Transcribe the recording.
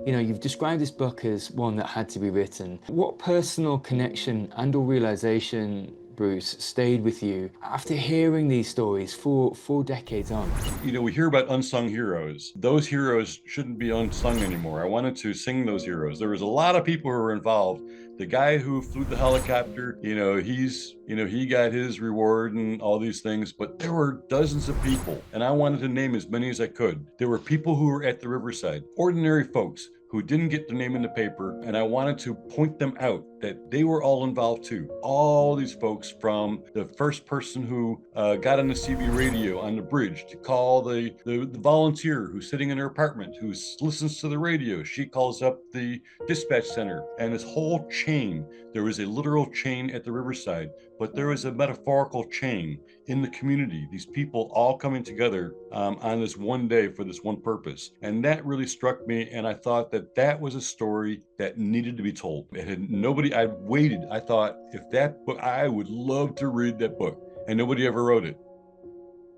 You know, you've described this book as one that had to be written. What personal connection and or realization, Bruce, stayed with you after hearing these stories for 4 decades on? You know, we hear about unsung heroes. Those heroes shouldn't be unsung anymore. I wanted to sing those heroes. There was a lot of people who were involved. The guy who flew the helicopter, he got his reward and all these things, but there were dozens of people, and I wanted to name as many as I could. There were people who were at the riverside, ordinary folks who didn't get their name in the paper, and I wanted to point them out that they were all involved too. All these folks, from the first person who got on the CB radio on the bridge to call the volunteer who's sitting in her apartment, who listens to the radio. She calls up the dispatch center, and this whole chain. There was a literal chain at the riverside, but there was a metaphorical chain in the community. These people all coming together on this one day for this one purpose. And that really struck me. And I thought that that was a story that needed to be told. It had nobody, I waited. I thought, if that book, I would love to read that book. And nobody ever wrote it.